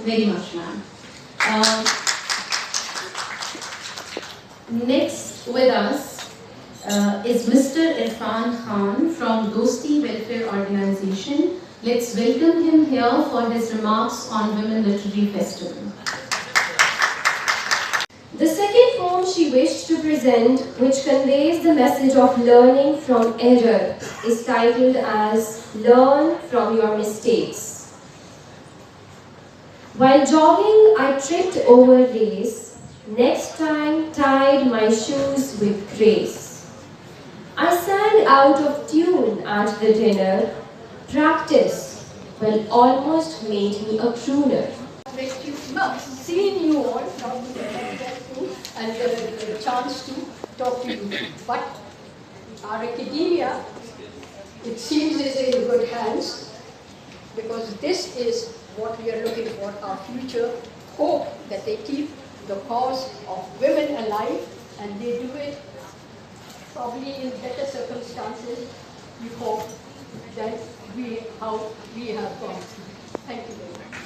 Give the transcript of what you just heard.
very much, ma'am. Next with us is Mr. Irfan Khan from Dosti Welfare Organization. Let's welcome him here for his remarks on Women Literary Festival. The second poem she wished to present, which conveys the message of learning from error, is titled as Learn from Your Mistakes. While jogging, I tripped over lace, next time tied my shoes with grace. I sang out of tune at the dinner, practice, well, almost made me a crooner. Seeing you all, not and the chance to talk to you. But our academia, it seems, is in good hands, because this is what we are looking for, our future hope, that they keep the cause of women alive, and they do it probably in better circumstances, we hope, than how we have gone through. Thank you very much.